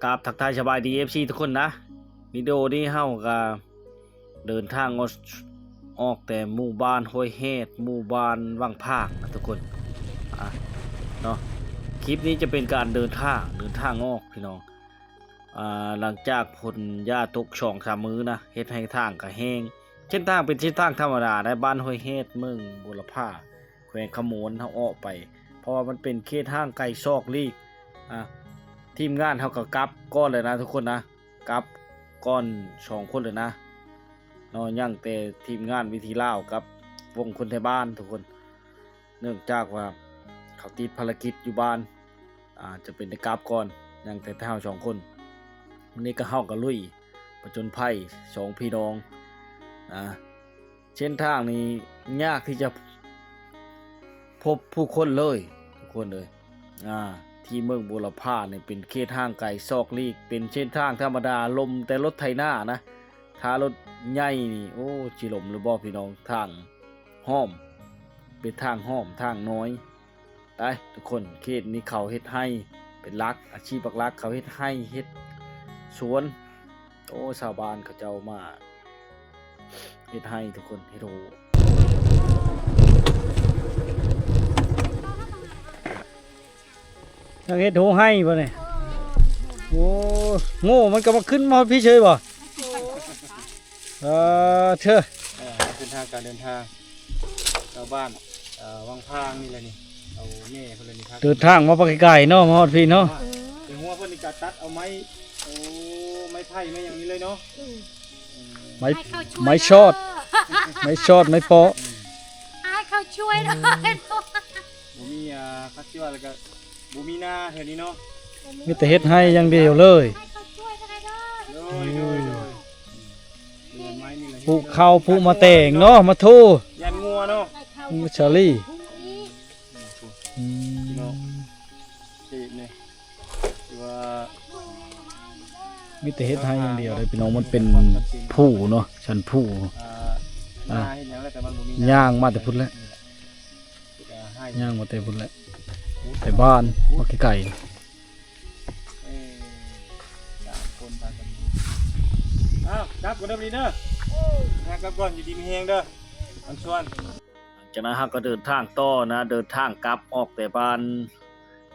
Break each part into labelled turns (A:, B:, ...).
A: กราบทักทายสบายดี FC ทุกคนนะวิดีโอนี้เฮาก็เดินทางออกแต่หมู่บ้านห้วยเฮ็ดหมู่บ้านวังภาคนะทุกคนเนาะคลิปนี้จะเป็นการเดินทางออกพี่น้องหลังจากฝนหญ้าตก2-3 มื้อนะเฮ็ดให้ทางก็แห้งเส้นทางเป็นเส้นทางธรรมดาในบ้านห้วยเฮ็ดเมืองบุรพาแขวงขโมนเฮาออกไปเพราะว่ามันเป็นเขตห้างไกลซอกลีกทีมงานเขาก็กลับก้อนเลยนะทุกคนนะกลับก้อน2 คนเลยนะนอนย่างแต่ทีมงานวิธีเล่ากับวงคนไทยบ้านทุกคนเนื่องจากว่าเขาติดภารกิจอยู่บ้านจะเป็นในกลับก่อนย่างแต่เท่า2 คนวันนี้ก็เฮากับลุยประจนภัย2 พี่น้องเส้นทางนี้ยากที่จะพบผู้คนเลยทุกคนเลยที่เมืองบุรพาเนี่ยเป็นเขตห้างไกลซอกลีกเป็นเส้นทางธรรมดาลมแต่รถไถนานะถ้ารถใหญ่นี่โอ้จิลมหรือบ่พี่น้องทางห้อมเป็นทางห้อมทางน้อยได้ทุกคนเขตนี้เขาเฮ็ดให้เป็นหลักอาชีพหลักเขาเฮ็ดให้เฮ็ดสวนโอ้ชาวบ้านเขาเจ้ามาเฮ็ดให้ทุกคนเฮ็ดโหยังเฮ็ดโหให้บ่เนี่ยโอ้โง่มันก็มาขึ้นมาพี่เฉยบ่เชื่อเป็นทางการเดินทางชาวบ้านวังพางนี่แหละนี่เอาแม่เพิ่นเลยนี่ครับเดินทางมาปไกลๆเนาะมาฮอดพี่เนาะเป็นหัวเพิ่นนี่ก็ตัดเอาไม้ไม้ไผ่ไม้อย่างนี้เลยเนาะไม้ชอดไม้เปาะ
B: ให้เขาช่วยหน่อย
A: บ่มีคัดชื่ออะไรก็บ่มีหน้าแถวนี้เนาะมีแต่เฮ็ดให้อย่างเดียวเลย
B: ให้เขาช่วยได้เด้อ
A: ผู้เข้าผู้มาแต่งเนาะมาทูยันงัวเนาะมูชาลี่มีแต่เฮ็ดให้อย่างเดียวเลยพี่น้องมันเป็นผู้เนาะชั้นผู้ย่างมาแต่พุ่นแล้วย่างมาแต่พุ่นแล้วแต่บ้านมาไกลครับก่อนเดิมดีเด้อกก่อนอยู่ดีมีแหงเด้ออันชวนจากนั้นก็เดินทางต่อนะเดินทางกลับออกแต่บ้าน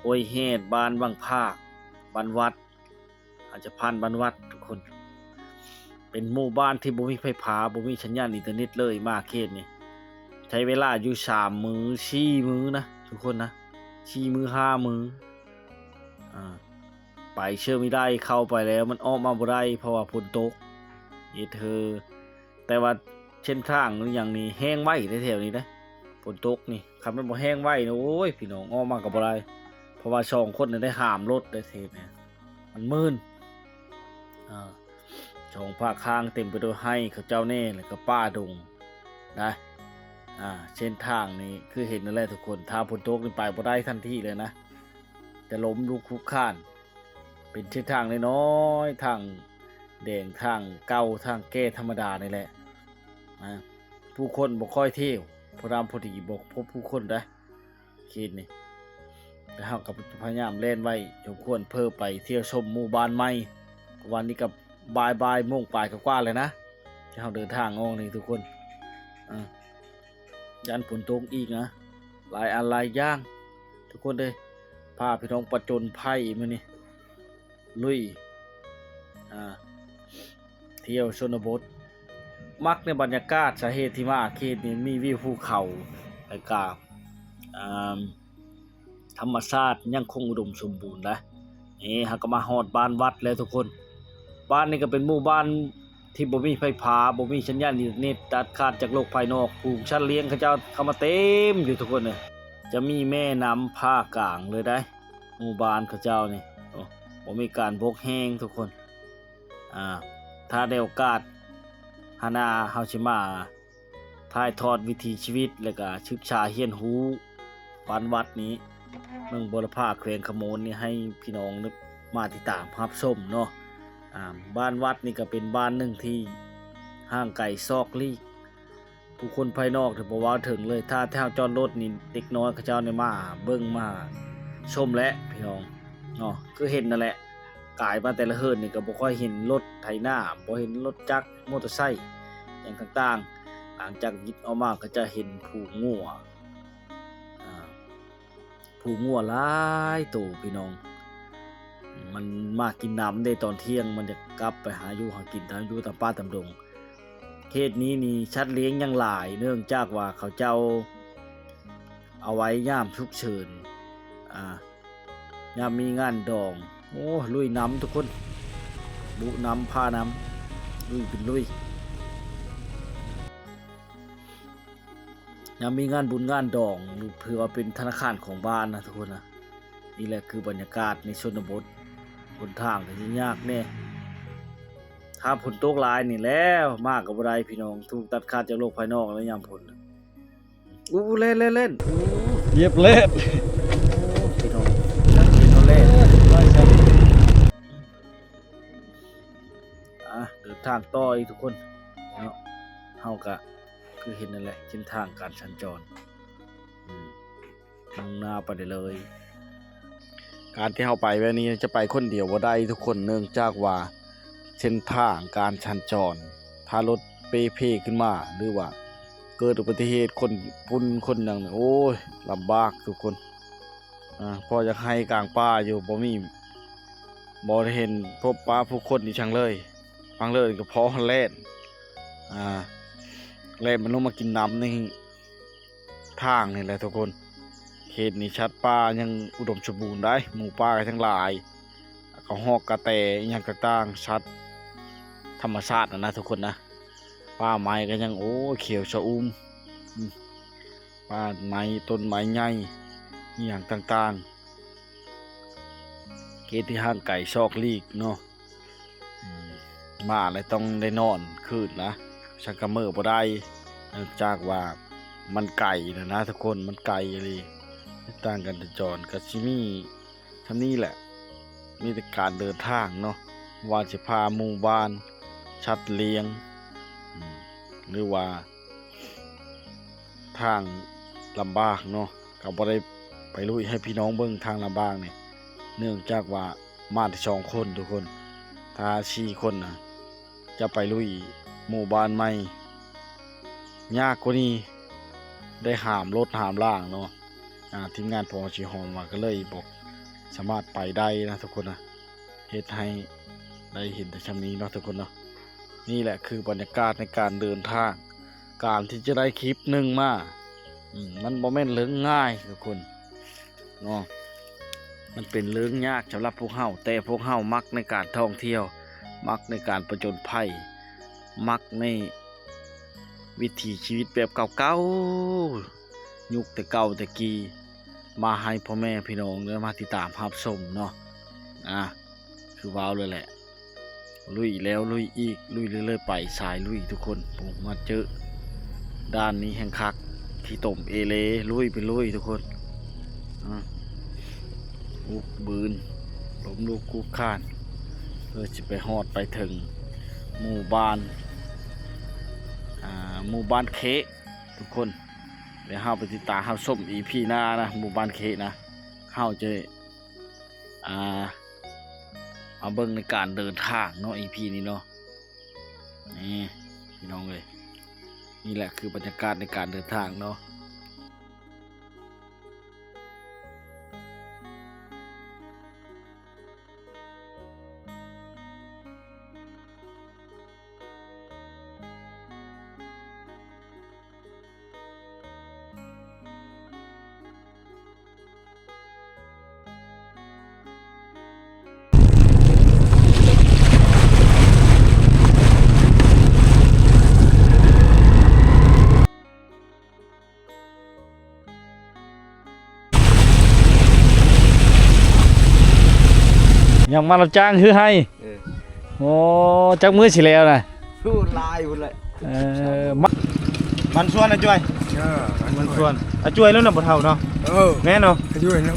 A: ห้วยเฮ็ดบ้านวังภาคบ้านวัดอาจจะผ่านบ้านวัดทุกคนเป็นหมู่บ้านที่บ่มีไฟฟ้าบ่มีสัญญาณอินเทอร์เน็ตเลยมาเขตนี่ใช้เวลาอยู่3 มื้อ4 มื้อนะทุกคนนะ4 มื้อ5 มื้อไปเชื่อไม่ได้เข้าไปแล้วมันออกมาบ่ได้เพราะว่าฝนตกแต่ว่าเส้นทางอย่างนี้แห้งไว้แถวๆนี้นะฝนตกนี่ครับมันบ่แห้งไว้นะโอ้ยพี่น้องออกมาก็บ่ได้เพราะว่า2 คนได้ห้ามรถได้เทศเนี่ยมันมืน2 ภาคข้างเต็มไปด้วยให้เขาเจ้าแน่แล้วก็ป้าดงนะเส้นทางนี้คือเห็นนั่นแหละทุกคนถ้าฝนตกนี่ไปบ่ได้ทันทีเลยนะจะล้มลุกคลุกคลานเป็นเส้นทางน้อยๆทางแดงทางเก่าทางแก้ธรรมดานี่แหละผู้คนบ่ค่อยเที่ยวพอดำพอดีบ่พบผู้คนได้คิดนี่แต่เฮาก็พยายามเล่นไว้สมควรเพิ่มไปเที่ยวชมหมู่บ้านใหม่วันนี้กับบ่ายโมงปลายก็กว่าเลยนะที่เฮาเดินทางออกนี่ทุกคนยันฝนตกอีกนะหลายอันหลายอย่างทุกคนเลยพาพี่น้องประจนภัยมื้อนี้ลุยเที่ยวชนบทมักในบรรยากาศสาเหตุที่มาเขตนี้มีวิวภูเขาและก็ธรรมชาติยังคงอุดมสมบูรณ์นะนี่ฮะก็มาฮอดบ้านวัดแล้วทุกคนบ้านนี้ก็เป็นหมู่บ้านที่บ่มีไฟฟ้าบ่มีสัญญาณอินเทอร์เน็ตตัดขาดจากโลกภายนอกผูกชั้นเลี้ยงเขาเจ้าเข้ามาเต็มอยู่ทุกคนเนี่ยจะมีแม่น้ำภาคกลางเลยได้หมู่บ้านเขาเจ้านี่บ่มีการบกแห้งทุกคนถ้าได้โอกาสหานาเฮาสิมาถ่ายทอดวิถีชีวิตแล้วก็ศึกษาเรียนรู้บ้านวัดนี้เมืองบุรพาแขวงขโมนนี่ให้พี่น้องมาติดตามรับชมเนาะบ้านวัดนี่ก็เป็นบ้านหนึ่งที่ห่างไกลซอกลีกผู้คนภายนอกถือบ่ว่าถึงเลยถ้าแถวจอดรถนี่เด็กน้อยเขาเจ้านี่มาเบิ่งมาชมและพี่น้องเนาะคือเห็นนั่นแหละ กายมาแต่ละเฮิรนนี่ก็บ่ค่อยเห็นรถไถนาบ่เห็นรถจักรมอเตอร์ไซค์อย่างต่างๆหลังจากยึดเอามาก็จะเห็นผูงัวผูงัวหลายตัวพี่น้องมันมากินน้ำได้ตอนเที่ยงมันจะกลับไปหาอยู่หากินตามอยู่ตามป่าตามดงเขตนี้นี่ชัดเลี้ยงยังหลายเนื่องจากว่าเขาเจ้าเอาไว้ย่ามฉุกเฉินยามมีงานดองโอ้ลุยน้ำทุกคนบุน้ำพาน้ำลุยเป็นลุยยามมีงานบุญงานดองเพื่อว่าเป็นธนาคารของบ้านนะทุกคนนะนี่แหละคือบรรยากาศในชนบทบนทางก็จะยากแน่ถ้าฝนตกหลายนี่แล้วมากกับบ่ได้พี่น้องถูกตัดขาดจากโลกภายนอกแล้วยามฝนอู้เล่น
C: เหยียบเล็ด
A: พี่น้องเล่นเดินทางต่ออีกทุกคนเนาะเฮาก็คือเห็นนั่นแหละเส้นทางการสัญจรมุ่งหน้าไปได้เลยการที่เฮาไปแบบนี้จะไปคนเดียวบ่ได้ทุกคนเนื่องจากว่าเส้นทางการสัญจรถ้ารถเปขึ้นมาหรือว่าเกิดอุบัติเหตุคนปุ่นคนอย่างโอ้ยลำบากทุกคนพอจะให้กลางป่าอยู่บ่ได้เห็นพบป้าผู้คนนี่ช่างเลยฟังเลยก็พอแล่นมันลงมากินน้ำในทางนี่แหละทุกคนเขตนี้ชัดป่ายังอุดมสมบูรณ์ได้หมู่ป่าทั้งหลายก็ฮอกกระแตอย่างต่างๆชัดธรรมชาตินะทุกคนนะป่าไม้ก็ยังโอ้เขียวชอุ่มป่าไม้ต้นไม้ใหญ่อย่างต่างๆเขตที่ห่างไก่ซอกลีกเนาะมาอะไรต้องได้นอนคืนนะชักกระเมื่อบ่ได้เนื่องจากว่ามันไก่นะทุกคนมันไก่อะไรต่างกันจรกับชิมี่ทำนี่แหละมีแต่การเดินทางเนาะว่าจะพาหมู่บ้านชัดเลี้ยงหรือว่าทางลำบากเนาะก็บ่ได้ไปลุยให้พี่น้องเบิ่งทางลำบากเนี่ยเนื่องจากว่ามาที่2 คนทุกคนถ้า4 คนนะจะไปลุยหมู่บ้านใหม่ยากกว่านี้ได้หามรถหามล่างเนาะทีมงานพอชีหอมมาก็เลยบอกสามารถไปได้นะทุกคนนะเฮ็ดให้ได้เห็นแต่ชั้นนี้เนาะทุกคนเนาะนี่แหละคือบรรยากาศในการเดินทางการที่จะได้คลิปหนึ่งมามันบ่แม่นเรื่องง่ายทุกคนเนาะมันเป็นเรื่องยากสำหรับพวกเฮาแต่พวกเฮามักในการท่องเที่ยวมักในการประจนภัยมักในวิถีชีวิตแบบเก่าๆยุคแต่เก่าแต่กี้มาให้พ่อแม่พี่น้องได้มาติดตามรับชมเนาะคือว้าวเลยแหละลุยแล้วลุยอีกลุยเรื่อยๆไปสายลุยทุกคนผมมาเจอด้านนี้แห่งคักที่ต่มเอเลลุยไปลุยทุกคนอุกบืนล้มลูกคุกคานเพื่อจะไปฮอดไปถึงหมู่บ้านเคะทุกคนเดี๋ยวเฮาไปติดตามเฮาส้มอีพีหน้านะหมู่บ้านเคะนะเฮาจะเอาเบิ่งในการเดินทางเนาะอีพีนี้เนาะนี่พี่น้องเลยนี่แหละคือบรรยากาศในการเดินทางเนาะ
C: ยังมารับจ้างคือให้โอ้จักมือสิแล้วนะ
D: พูดลายหมดเลย
C: มันส่วนนะจ้วยมันส่วนจ้วยแล้วน่ะบ่เท่าเนาะแม่เนาะ
D: ช่วยนะ